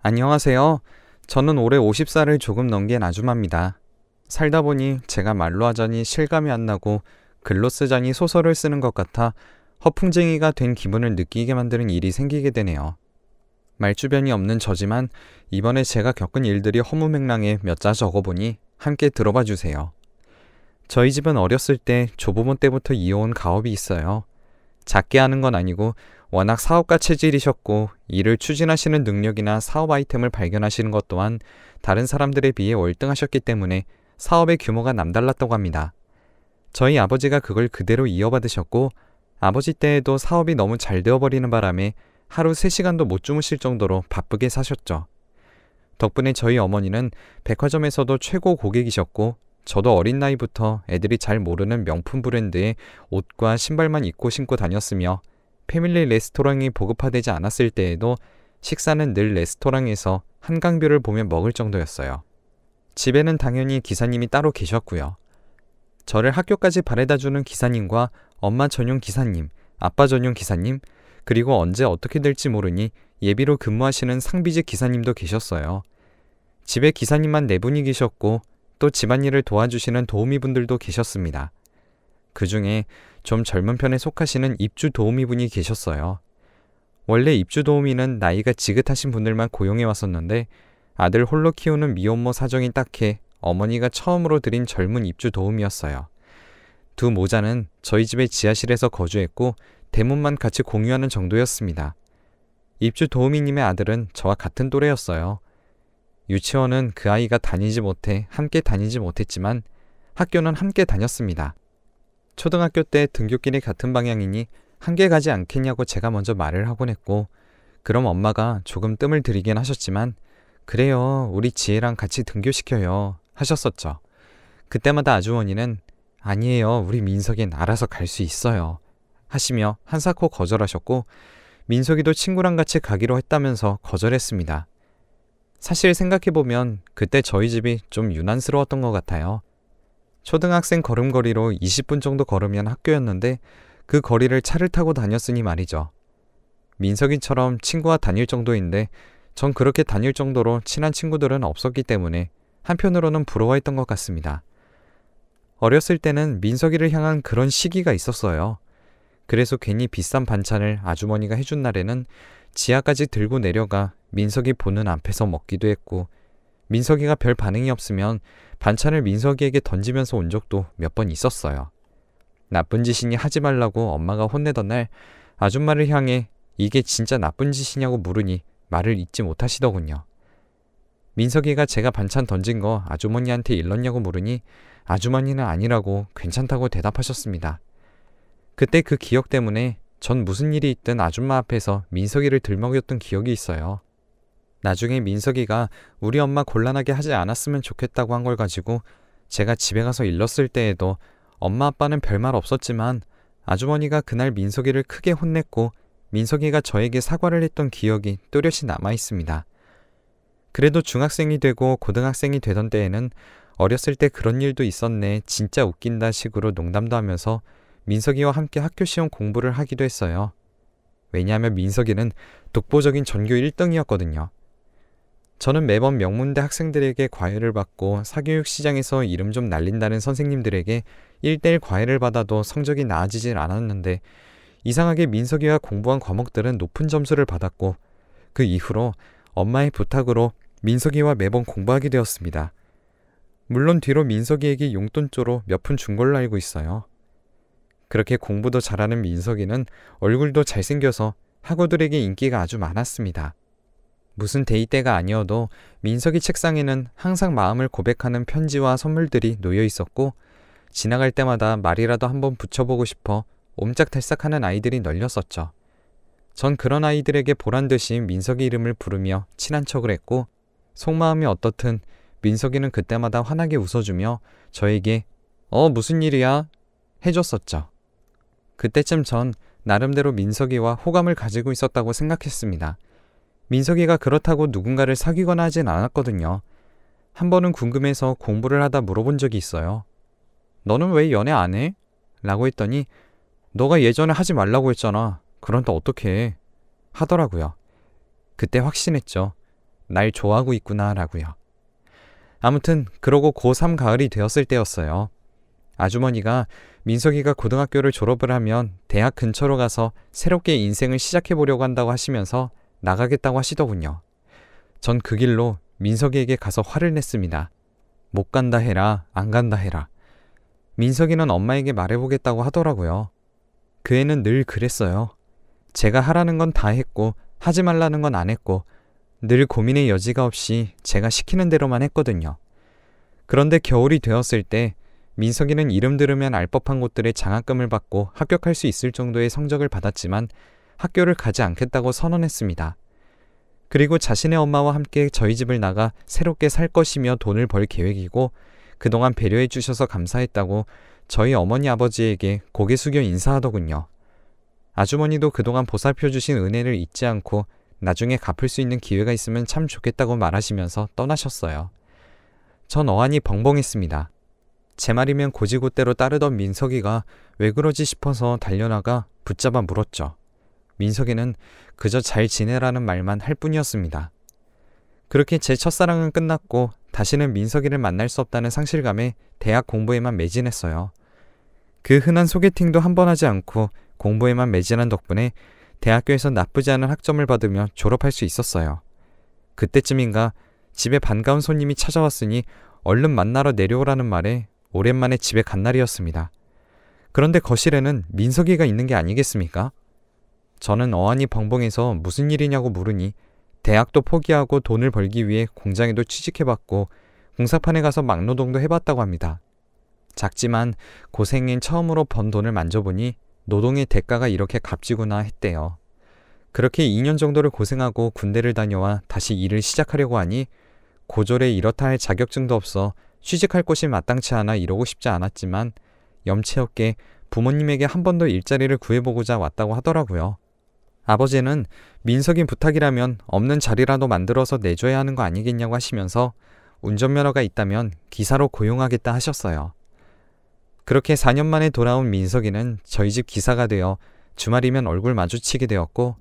안녕하세요. 저는 올해 50살을 조금 넘긴 아주마입니다. 살다 보니 제가 말로 하자니 실감이 안 나고 글로 쓰자니 소설을 쓰는 것 같아 허풍쟁이가 된 기분을 느끼게 만드는 일이 생기게 되네요. 말주변이 없는 저지만 이번에 제가 겪은 일들이 허무맹랑해 몇 자 적어보니 함께 들어봐 주세요. 저희 집은 어렸을 때 조부모 때부터 이어온 가업이 있어요. 작게 하는 건 아니고 워낙 사업가 체질이셨고 일을 추진하시는 능력이나 사업 아이템을 발견하시는 것 또한 다른 사람들에 비해 월등하셨기 때문에 사업의 규모가 남달랐다고 합니다. 저희 아버지가 그걸 그대로 이어받으셨고 아버지 때에도 사업이 너무 잘 되어버리는 바람에 하루 3시간도 못 주무실 정도로 바쁘게 사셨죠. 덕분에 저희 어머니는 백화점에서도 최고 고객이셨고 저도 어린 나이부터 애들이 잘 모르는 명품 브랜드의 옷과 신발만 입고 신고 다녔으며 패밀리 레스토랑이 보급화되지 않았을 때에도 식사는 늘 레스토랑에서 한강뷰를 보며 먹을 정도였어요. 집에는 당연히 기사님이 따로 계셨고요. 저를 학교까지 바래다주는 기사님과 엄마 전용 기사님, 아빠 전용 기사님, 그리고 언제 어떻게 될지 모르니 예비로 근무하시는 상비직 기사님도 계셨어요. 집에 기사님만 4분이 계셨고 또 집안일을 도와주시는 도우미분들도 계셨습니다. 그 중에 좀 젊은 편에 속하시는 입주 도우미분이 계셨어요. 원래 입주 도우미는 나이가 지긋하신 분들만 고용해 왔었는데 아들 홀로 키우는 미혼모 사정이 딱해 어머니가 처음으로 들인 젊은 입주 도우미였어요. 두 모자는 저희 집의 지하실에서 거주했고 대문만 같이 공유하는 정도였습니다. 입주 도우미님의 아들은 저와 같은 또래였어요. 유치원은 그 아이가 다니지 못해 함께 다니지 못했지만 학교는 함께 다녔습니다. 초등학교 때 등굣길이 같은 방향이니 함께 가지 않겠냐고 제가 먼저 말을 하곤 했고 그럼 엄마가 조금 뜸을 들이긴 하셨지만 그래요, 우리 지혜랑 같이 등교시켜요 하셨었죠. 그때마다 아주머니는 아니에요, 우리 민석이는 알아서 갈 수 있어요 하시며 한사코 거절하셨고 민석이도 친구랑 같이 가기로 했다면서 거절했습니다. 사실 생각해보면 그때 저희 집이 좀 유난스러웠던 것 같아요. 초등학생 걸음걸이로 20분 정도 걸으면 학교였는데 그 거리를 차를 타고 다녔으니 말이죠. 민석이처럼 친구와 다닐 정도인데 전 그렇게 다닐 정도로 친한 친구들은 없었기 때문에 한편으로는 부러워했던 것 같습니다. 어렸을 때는 민석이를 향한 그런 시기가 있었어요. 그래서 괜히 비싼 반찬을 아주머니가 해준 날에는 지하까지 들고 내려가 민석이 보는 앞에서 먹기도 했고 민석이가 별 반응이 없으면 반찬을 민석이에게 던지면서 온 적도 몇 번 있었어요. 나쁜 짓이니 하지 말라고 엄마가 혼내던 날 아줌마를 향해 이게 진짜 나쁜 짓이냐고 물으니 말을 잇지 못하시더군요. 민석이가 제가 반찬 던진 거 아주머니한테 일렀냐고 물으니 아주머니는 아니라고 괜찮다고 대답하셨습니다. 그때 그 기억 때문에 전 무슨 일이 있든 아줌마 앞에서 민석이를 들먹였던 기억이 있어요. 나중에 민석이가 우리 엄마 곤란하게 하지 않았으면 좋겠다고 한 걸 가지고 제가 집에 가서 일렀을 때에도 엄마 아빠는 별말 없었지만 아주머니가 그날 민석이를 크게 혼냈고 민석이가 저에게 사과를 했던 기억이 또렷이 남아있습니다. 그래도 중학생이 되고 고등학생이 되던 때에는 어렸을 때 그런 일도 있었네, 진짜 웃긴다 식으로 농담도 하면서 민석이와 함께 학교 시험 공부를 하기도 했어요. 왜냐하면 민석이는 독보적인 전교 1등이었거든요. 저는 매번 명문대 학생들에게 과외를 받고 사교육 시장에서 이름 좀 날린다는 선생님들에게 1대1 과외를 받아도 성적이 나아지질 않았는데 이상하게 민석이가 공부한 과목들은 높은 점수를 받았고 그 이후로 엄마의 부탁으로 민석이와 매번 공부하게 되었습니다. 물론 뒤로 민석이에게 용돈조로 몇 푼 준 걸로 알고 있어요. 그렇게 공부도 잘하는 민석이는 얼굴도 잘생겨서 학우들에게 인기가 아주 많았습니다. 무슨 데이 때가 아니어도 민석이 책상에는 항상 마음을 고백하는 편지와 선물들이 놓여 있었고 지나갈 때마다 말이라도 한번 붙여보고 싶어 옴짝달싹하는 아이들이 널렸었죠. 전 그런 아이들에게 보란듯이 민석이 이름을 부르며 친한 척을 했고 속마음이 어떻든 민석이는 그때마다 환하게 웃어주며 저에게 무슨 일이야? 해줬었죠. 그때쯤 전 나름대로 민석이와 호감을 가지고 있었다고 생각했습니다. 민석이가 그렇다고 누군가를 사귀거나 하진 않았거든요. 한 번은 궁금해서 공부를 하다 물어본 적이 있어요. 너는 왜 연애 안 해? 라고 했더니 너가 예전에 하지 말라고 했잖아. 그런데 어떡해? 하더라고요. 그때 확신했죠. 날 좋아하고 있구나라고요. 아무튼 그러고 고3 가을이 되었을 때였어요. 아주머니가 민석이가 고등학교를 졸업을 하면 대학 근처로 가서 새롭게 인생을 시작해보려고 한다고 하시면서 나가겠다고 하시더군요. 전 그 길로 민석이에게 가서 화를 냈습니다. 못 간다 해라, 안 간다 해라. 민석이는 엄마에게 말해보겠다고 하더라고요. 그 애는 늘 그랬어요. 제가 하라는 건 다 했고 하지 말라는 건 안 했고 늘 고민의 여지가 없이 제가 시키는 대로만 했거든요. 그런데 겨울이 되었을 때 민석이는 이름 들으면 알 법한 곳들의 장학금을 받고 합격할 수 있을 정도의 성적을 받았지만 학교를 가지 않겠다고 선언했습니다. 그리고 자신의 엄마와 함께 저희 집을 나가 새롭게 살 것이며 돈을 벌 계획이고 그동안 배려해 주셔서 감사했다고 저희 어머니 아버지에게 고개 숙여 인사하더군요. 아주머니도 그동안 보살펴 주신 은혜를 잊지 않고 나중에 갚을 수 있는 기회가 있으면 참 좋겠다고 말하시면서 떠나셨어요. 전 어안이 벙벙했습니다. 제 말이면 고지고대로 따르던 민석이가 왜 그러지 싶어서 달려나가 붙잡아 물었죠. 민석이는 그저 잘 지내라는 말만 할 뿐이었습니다. 그렇게 제 첫사랑은 끝났고 다시는 민석이를 만날 수 없다는 상실감에 대학 공부에만 매진했어요. 그 흔한 소개팅도 한 번 하지 않고 공부에만 매진한 덕분에 대학교에서 나쁘지 않은 학점을 받으며 졸업할 수 있었어요. 그때쯤인가 집에 반가운 손님이 찾아왔으니 얼른 만나러 내려오라는 말에 오랜만에 집에 간 날이었습니다. 그런데 거실에는 민석이가 있는 게 아니겠습니까? 저는 어안이 벙벙해서 무슨 일이냐고 물으니 대학도 포기하고 돈을 벌기 위해 공장에도 취직해봤고 공사판에 가서 막노동도 해봤다고 합니다. 작지만 고생인 처음으로 번 돈을 만져보니 노동의 대가가 이렇게 값지구나 했대요. 그렇게 2년 정도를 고생하고 군대를 다녀와 다시 일을 시작하려고 하니 고졸에 이렇다 할 자격증도 없어 취직할 곳이 마땅치 않아 이러고 싶지 않았지만 염치 없게 부모님에게 한 번 더 일자리를 구해보고자 왔다고 하더라고요. 아버지는 민석이 부탁이라면 없는 자리라도 만들어서 내줘야 하는 거 아니겠냐고 하시면서 운전면허가 있다면 기사로 고용하겠다 하셨어요. 그렇게 4년 만에 돌아온 민석이는 저희 집 기사가 되어 주말이면 얼굴 마주치게 되었고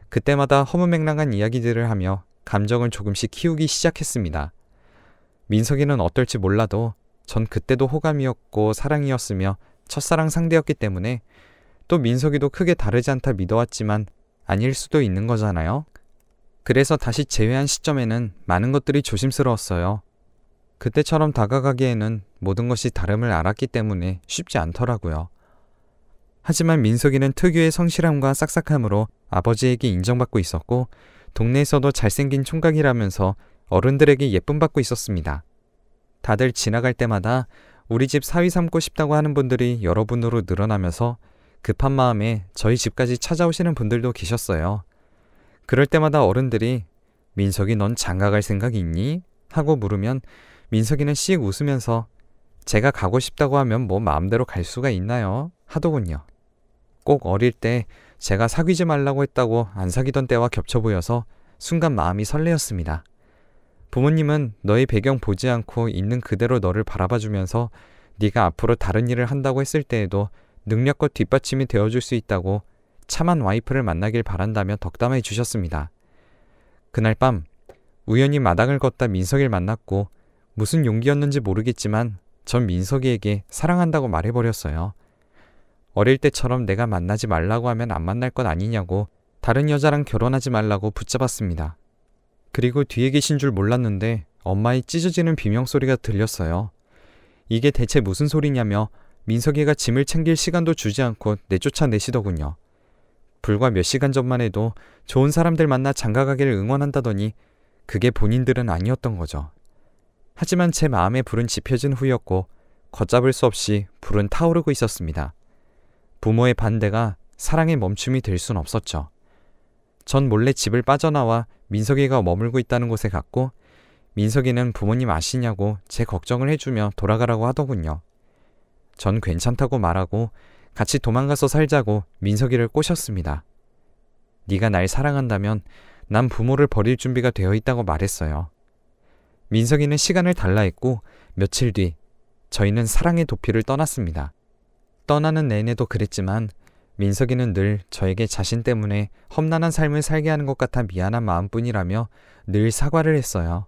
그때마다 허무맹랑한 이야기들을 하며 감정을 조금씩 키우기 시작했습니다. 민석이는 어떨지 몰라도 전 그때도 호감이었고 사랑이었으며 첫사랑 상대였기 때문에 또 민석이도 크게 다르지 않다 믿어왔지만 아닐 수도 있는 거잖아요. 그래서 다시 재회한 시점에는 많은 것들이 조심스러웠어요. 그때처럼 다가가기에는 모든 것이 다름을 알았기 때문에 쉽지 않더라고요. 하지만 민석이는 특유의 성실함과 싹싹함으로 아버지에게 인정받고 있었고 동네에서도 잘생긴 총각이라면서 어른들에게 예쁨받고 있었습니다. 다들 지나갈 때마다 우리 집 사위 삼고 싶다고 하는 분들이 여러 분으로 늘어나면서 급한 마음에 저희 집까지 찾아오시는 분들도 계셨어요. 그럴 때마다 어른들이 민석이 넌 장가갈 생각 있니? 하고 물으면 민석이는 씩 웃으면서 제가 가고 싶다고 하면 뭐 마음대로 갈 수가 있나요? 하더군요. 꼭 어릴 때 제가 사귀지 말라고 했다고 안 사귀던 때와 겹쳐 보여서 순간 마음이 설레었습니다. 부모님은 너의 배경 보지 않고 있는 그대로 너를 바라봐주면서 네가 앞으로 다른 일을 한다고 했을 때에도 능력과 뒷받침이 되어줄 수 있다고 참한 와이프를 만나길 바란다며 덕담해 주셨습니다. 그날 밤 우연히 마당을 걷다 민석이를 만났고 무슨 용기였는지 모르겠지만 전 민석이에게 사랑한다고 말해버렸어요. 어릴 때처럼 내가 만나지 말라고 하면 안 만날 것 아니냐고 다른 여자랑 결혼하지 말라고 붙잡았습니다. 그리고 뒤에 계신 줄 몰랐는데 엄마의 찢어지는 비명소리가 들렸어요. 이게 대체 무슨 소리냐며 민석이가 짐을 챙길 시간도 주지 않고 내쫓아내시더군요. 불과 몇 시간 전만 해도 좋은 사람들 만나 장가가기를 응원한다더니 그게 본인들은 아니었던 거죠. 하지만 제 마음의 불은 지펴진 후였고 걷잡을 수 없이 불은 타오르고 있었습니다. 부모의 반대가 사랑의 멈춤이 될 순 없었죠. 전 몰래 집을 빠져나와 민석이가 머물고 있다는 곳에 갔고 민석이는 부모님 아시냐고 제 걱정을 해주며 돌아가라고 하더군요. 전 괜찮다고 말하고 같이 도망가서 살자고 민석이를 꼬셨습니다. 네가 날 사랑한다면 난 부모를 버릴 준비가 되어 있다고 말했어요. 민석이는 시간을 달라 했고 며칠 뒤 저희는 사랑의 도피를 떠났습니다. 떠나는 내내도 그랬지만 민석이는 늘 저에게 자신 때문에 험난한 삶을 살게 하는 것 같아 미안한 마음뿐이라며 늘 사과를 했어요.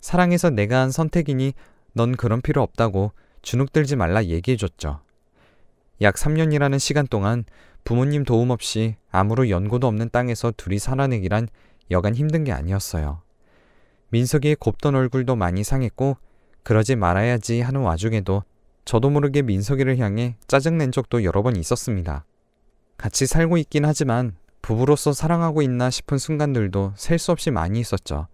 사랑해서 내가 한 선택이니 넌 그런 필요 없다고 주눅들지 말라 얘기해줬죠. 약 3년이라는 시간 동안 부모님 도움 없이 아무런 연고도 없는 땅에서 둘이 살아내기란 여간 힘든 게 아니었어요. 민석이의 곱던 얼굴도 많이 상했고 그러지 말아야지 하는 와중에도 저도 모르게 민석이를 향해 짜증낸 적도 여러 번 있었습니다. 같이 살고 있긴 하지만 부부로서 사랑하고 있나 싶은 순간들도 셀 수 없이 많이 있었죠.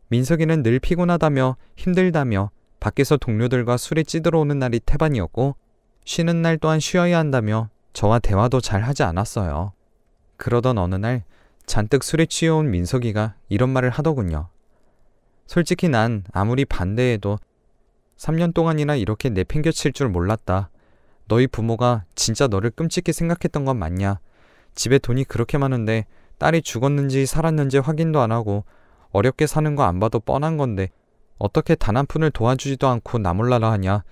민석이는 늘 피곤하다며 힘들다며 밖에서 동료들과 술에 찌들어 오는 날이 태반이었고 쉬는 날 또한 쉬어야 한다며 저와 대화도 잘 하지 않았어요. 그러던 어느 날 잔뜩 술에 취해온 민석이가 이런 말을 하더군요. 솔직히 난 아무리 반대해도 3년 동안이나 이렇게 내팽겨칠 줄 몰랐다. 너희 부모가 진짜 너를 끔찍히 생각했던 건 맞냐? 집에 돈이 그렇게 많은데 딸이 죽었는지 살았는지 확인도 안 하고 어렵게 사는 거 안 봐도 뻔한 건데 어떻게 단 한 푼을 도와주지도 않고 나 몰라라 하냐?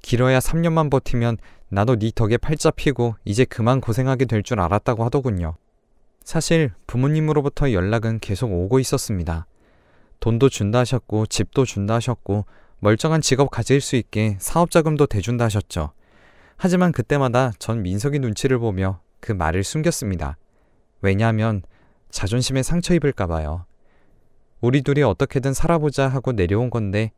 길어야 3년만 버티면 나도 네 덕에 팔자 피고 이제 그만 고생하게 될 줄 알았다고 하더군요. 사실 부모님으로부터 연락은 계속 오고 있었습니다. 돈도 준다 하셨고 집도 준다 하셨고 멀쩡한 직업 가질 수 있게 사업 자금도 대준다 하셨죠. 하지만 그때마다 전 민석이 눈치를 보며 그 말을 숨겼습니다. 왜냐하면 자존심에 상처 입을까 봐요. 우리 둘이 어떻게든 살아보자 하고 내려온 건데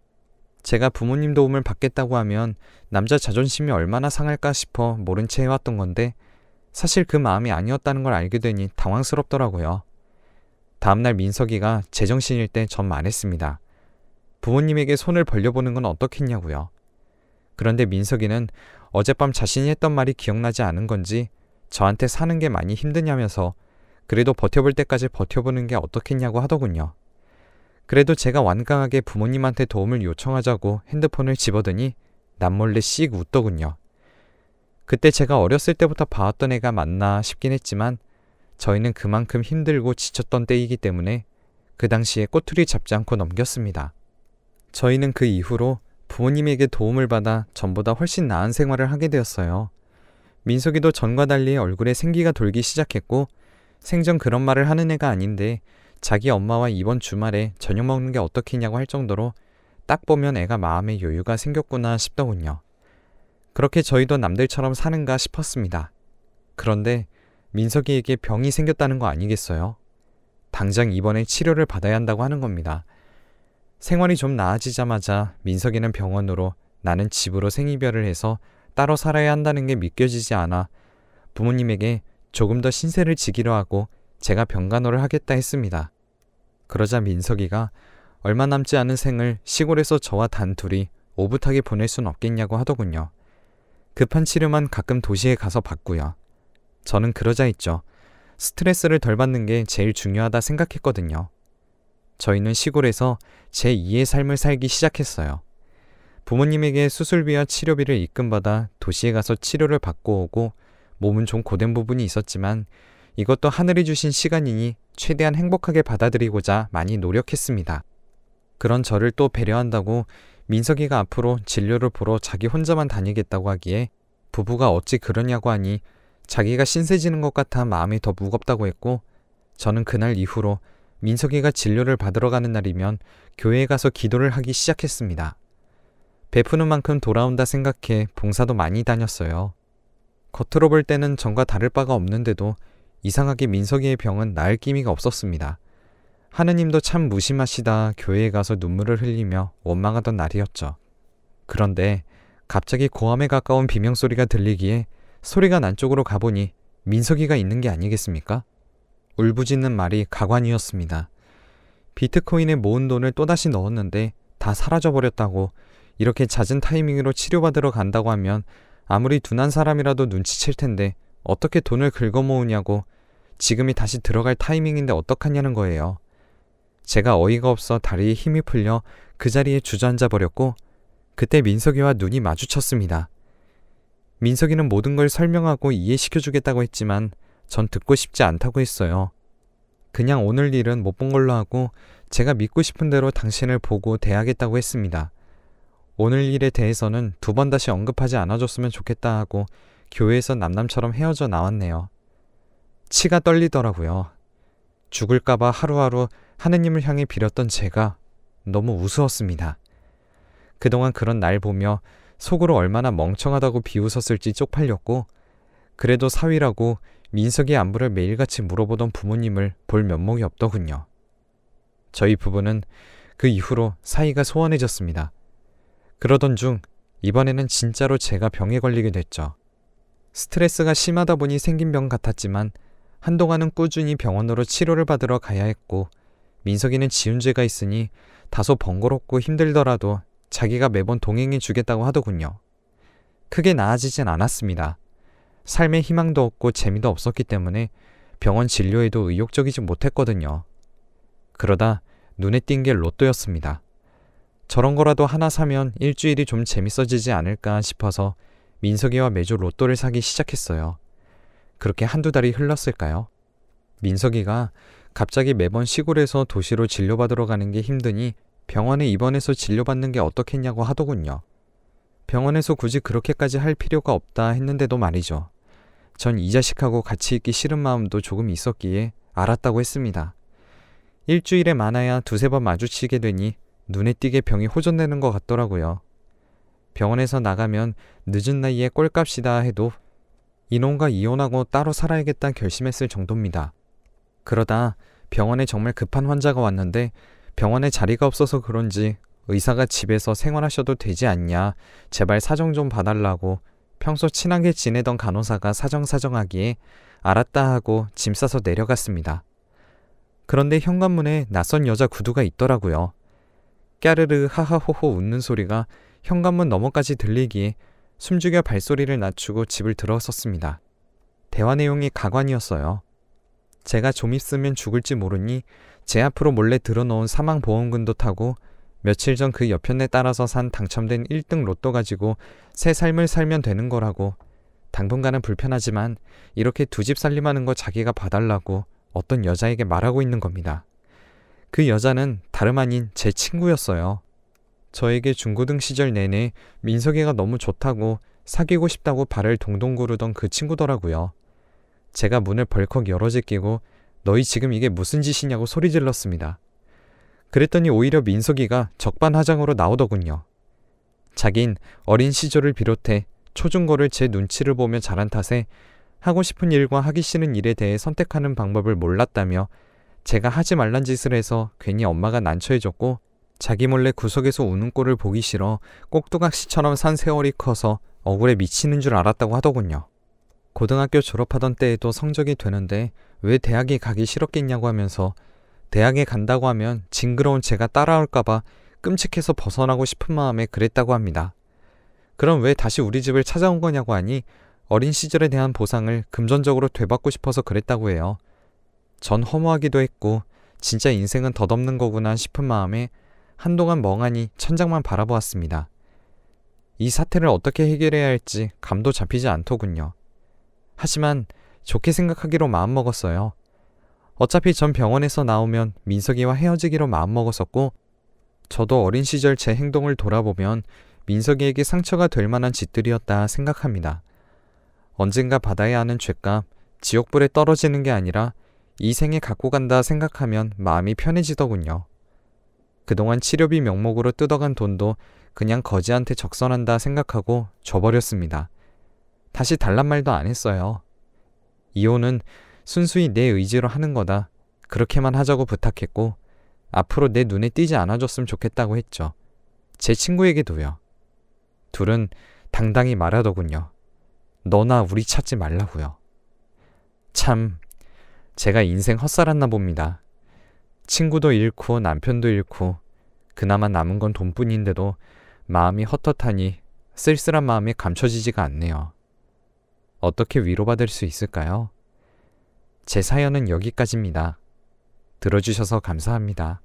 제가 부모님 도움을 받겠다고 하면 남자 자존심이 얼마나 상할까 싶어 모른 채 해왔던 건데 사실 그 마음이 아니었다는 걸 알게 되니 당황스럽더라고요. 다음날 민석이가 제정신일 때 전 말했습니다. 부모님에게 손을 벌려보는 건 어떻겠냐고요. 그런데 민석이는 어젯밤 자신이 했던 말이 기억나지 않은 건지 저한테 사는 게 많이 힘드냐면서 그래도 버텨볼 때까지 버텨보는 게 어떻겠냐고 하더군요. 그래도 제가 완강하게 부모님한테 도움을 요청하자고 핸드폰을 집어드니 남몰래 씩 웃더군요. 그때 제가 어렸을 때부터 봐왔던 애가 맞나 싶긴 했지만 저희는 그만큼 힘들고 지쳤던 때이기 때문에 그 당시에 꼬투리 잡지 않고 넘겼습니다. 저희는 그 이후로 부모님에게 도움을 받아 전보다 훨씬 나은 생활을 하게 되었어요. 민석이도 전과 달리 얼굴에 생기가 돌기 시작했고 생전 그런 말을 하는 애가 아닌데 자기 엄마와 이번 주말에 저녁 먹는 게 어떻겠냐고 할 정도로 딱 보면 애가 마음에 여유가 생겼구나 싶더군요. 그렇게 저희도 남들처럼 사는가 싶었습니다. 그런데 민석이에게 병이 생겼다는 거 아니겠어요? 당장 입원해 치료를 받아야 한다고 하는 겁니다. 생활이 좀 나아지자마자 민석이는 병원으로 나는 집으로 생이별을 해서 따로 살아야 한다는 게 믿겨지지 않아 부모님에게 조금 더 신세를 지기로 하고 제가 병간호를 하겠다 했습니다. 그러자 민석이가 얼마 남지 않은 생을 시골에서 저와 단둘이 오붓하게 보낼 순 없겠냐고 하더군요. 급한 치료만 가끔 도시에 가서 받고요. 저는 그러자 했죠. 스트레스를 덜 받는 게 제일 중요하다 생각했거든요. 저희는 시골에서 제2의 삶을 살기 시작했어요. 부모님에게 수술비와 치료비를 입금받아 도시에 가서 치료를 받고 오고 몸은 좀 고된 부분이 있었지만 이것도 하늘이 주신 시간이니 최대한 행복하게 받아들이고자 많이 노력했습니다. 그런 저를 또 배려한다고 민석이가 앞으로 진료를 보러 자기 혼자만 다니겠다고 하기에 부부가 어찌 그러냐고 하니 자기가 신세지는 것 같아 마음이 더 무겁다고 했고 저는 그날 이후로 민석이가 진료를 받으러 가는 날이면 교회에 가서 기도를 하기 시작했습니다. 베푸는 만큼 돌아온다 생각해 봉사도 많이 다녔어요. 겉으로 볼 때는 전과 다를 바가 없는데도 이상하게 민석이의 병은 나을 기미가 없었습니다. 하느님도 참 무심하시다 교회에 가서 눈물을 흘리며 원망하던 날이었죠. 그런데 갑자기 고함에 가까운 비명소리가 들리기에 소리가 난 쪽으로 가보니 민석이가 있는 게 아니겠습니까? 울부짖는 말이 가관이었습니다. 비트코인에 모은 돈을 또다시 넣었는데 다 사라져버렸다고 이렇게 잦은 타이밍으로 치료받으러 간다고 하면 아무리 둔한 사람이라도 눈치챌 텐데 어떻게 돈을 긁어 모으냐고 지금이 다시 들어갈 타이밍인데 어떡하냐는 거예요. 제가 어이가 없어 다리에 힘이 풀려 그 자리에 주저앉아 버렸고 그때 민석이와 눈이 마주쳤습니다. 민석이는 모든 걸 설명하고 이해시켜주겠다고 했지만 전 듣고 싶지 않다고 했어요. 그냥 오늘 일은 못 본 걸로 하고 제가 믿고 싶은 대로 당신을 보고 대하겠다고 했습니다. 오늘 일에 대해서는 두 번 다시 언급하지 않아줬으면 좋겠다 하고 교회에서 남남처럼 헤어져 나왔네요. 치가 떨리더라고요. 죽을까봐 하루하루 하느님을 향해 빌었던 제가 너무 우스웠습니다. 그동안 그런 날 보며 속으로 얼마나 멍청하다고 비웃었을지 쪽팔렸고, 그래도 사위라고 민석이의 안부를 매일같이 물어보던 부모님을 볼 면목이 없더군요. 저희 부부는 그 이후로 사이가 소원해졌습니다. 그러던 중 이번에는 진짜로 제가 병에 걸리게 됐죠. 스트레스가 심하다 보니 생긴 병 같았지만 한동안은 꾸준히 병원으로 치료를 받으러 가야 했고, 민석이는 지은 죄가 있으니 다소 번거롭고 힘들더라도 자기가 매번 동행해 주겠다고 하더군요. 크게 나아지진 않았습니다. 삶에 희망도 없고 재미도 없었기 때문에 병원 진료에도 의욕적이지 못했거든요. 그러다 눈에 띈 게 로또였습니다. 저런 거라도 하나 사면 일주일이 좀 재밌어지지 않을까 싶어서 민석이와 매주 로또를 사기 시작했어요. 그렇게 한두 달이 흘렀을까요? 민석이가 갑자기 매번 시골에서 도시로 진료받으러 가는 게 힘드니 병원에 입원해서 진료받는 게 어떻겠냐고 하더군요. 병원에서 굳이 그렇게까지 할 필요가 없다 했는데도 말이죠. 전 이 자식하고 같이 있기 싫은 마음도 조금 있었기에 알았다고 했습니다. 일주일에 많아야 두세 번 마주치게 되니 눈에 띄게 병이 호전되는 것 같더라고요. 병원에서 나가면 늦은 나이에 꼴값이다 해도 이놈과 이혼하고 따로 살아야겠다 결심했을 정도입니다. 그러다 병원에 정말 급한 환자가 왔는데 병원에 자리가 없어서 그런지 의사가 집에서 생활하셔도 되지 않냐, 제발 사정 좀 봐달라고 평소 친하게 지내던 간호사가 사정하기에 알았다 하고 짐 싸서 내려갔습니다. 그런데 현관문에 낯선 여자 구두가 있더라고요. 까르르 하하호호 웃는 소리가 현관문 너머까지 들리기에 숨죽여 발소리를 낮추고 집을 들어섰습니다. 대화 내용이 가관이었어요. 제가 좀 있으면 죽을지 모르니 제 앞으로 몰래 들어놓은 사망보험금도 타고 며칠 전 그 여편네 따라서 산 당첨된 1등 로또 가지고 새 삶을 살면 되는 거라고, 당분간은 불편하지만 이렇게 두 집 살림하는 거 자기가 봐달라고 어떤 여자에게 말하고 있는 겁니다. 그 여자는 다름 아닌 제 친구였어요. 저에게 중고등 시절 내내 민석이가 너무 좋다고 사귀고 싶다고 발을 동동 구르던 그 친구더라고요. 제가 문을 벌컥 열어제끼고 너희 지금 이게 무슨 짓이냐고 소리 질렀습니다. 그랬더니 오히려 민석이가 적반하장으로 나오더군요. 자긴 어린 시절을 비롯해 초중고를 제 눈치를 보며 자란 탓에 하고 싶은 일과 하기 싫은 일에 대해 선택하는 방법을 몰랐다며 제가 하지 말란 짓을 해서 괜히 엄마가 난처해졌고 자기 몰래 구석에서 우는 꼴을 보기 싫어 꼭두각시처럼 산 세월이 커서 억울해 미치는 줄 알았다고 하더군요. 고등학교 졸업하던 때에도 성적이 되는데 왜 대학에 가기 싫었겠냐고 하면서 대학에 간다고 하면 징그러운 제가 따라올까봐 끔찍해서 벗어나고 싶은 마음에 그랬다고 합니다. 그럼 왜 다시 우리 집을 찾아온 거냐고 하니 어린 시절에 대한 보상을 금전적으로 되받고 싶어서 그랬다고 해요. 전 허무하기도 했고 진짜 인생은 덧없는 거구나 싶은 마음에 한동안 멍하니 천장만 바라보았습니다. 이 사태를 어떻게 해결해야 할지 감도 잡히지 않더군요. 하지만 좋게 생각하기로 마음먹었어요. 어차피 전 병원에서 나오면 민석이와 헤어지기로 마음먹었었고 저도 어린 시절 제 행동을 돌아보면 민석이에게 상처가 될 만한 짓들이었다 생각합니다. 언젠가 받아야 하는 죄값, 지옥불에 떨어지는 게 아니라 이 생에 갖고 간다 생각하면 마음이 편해지더군요. 그동안 치료비 명목으로 뜯어간 돈도 그냥 거지한테 적선한다 생각하고 줘버렸습니다. 다시 달란 말도 안 했어요. 이혼은 순수히 내 의지로 하는 거다. 그렇게만 하자고 부탁했고 앞으로 내 눈에 띄지 않아줬으면 좋겠다고 했죠. 제 친구에게도요. 둘은 당당히 말하더군요. 너나 우리 찾지 말라고요. 참, 제가 인생 헛살았나 봅니다. 친구도 잃고 남편도 잃고 그나마 남은 건 돈뿐인데도 마음이 헛헛하니 쓸쓸한 마음이 감춰지지가 않네요. 어떻게 위로받을 수 있을까요? 제 사연은 여기까지입니다. 들어주셔서 감사합니다.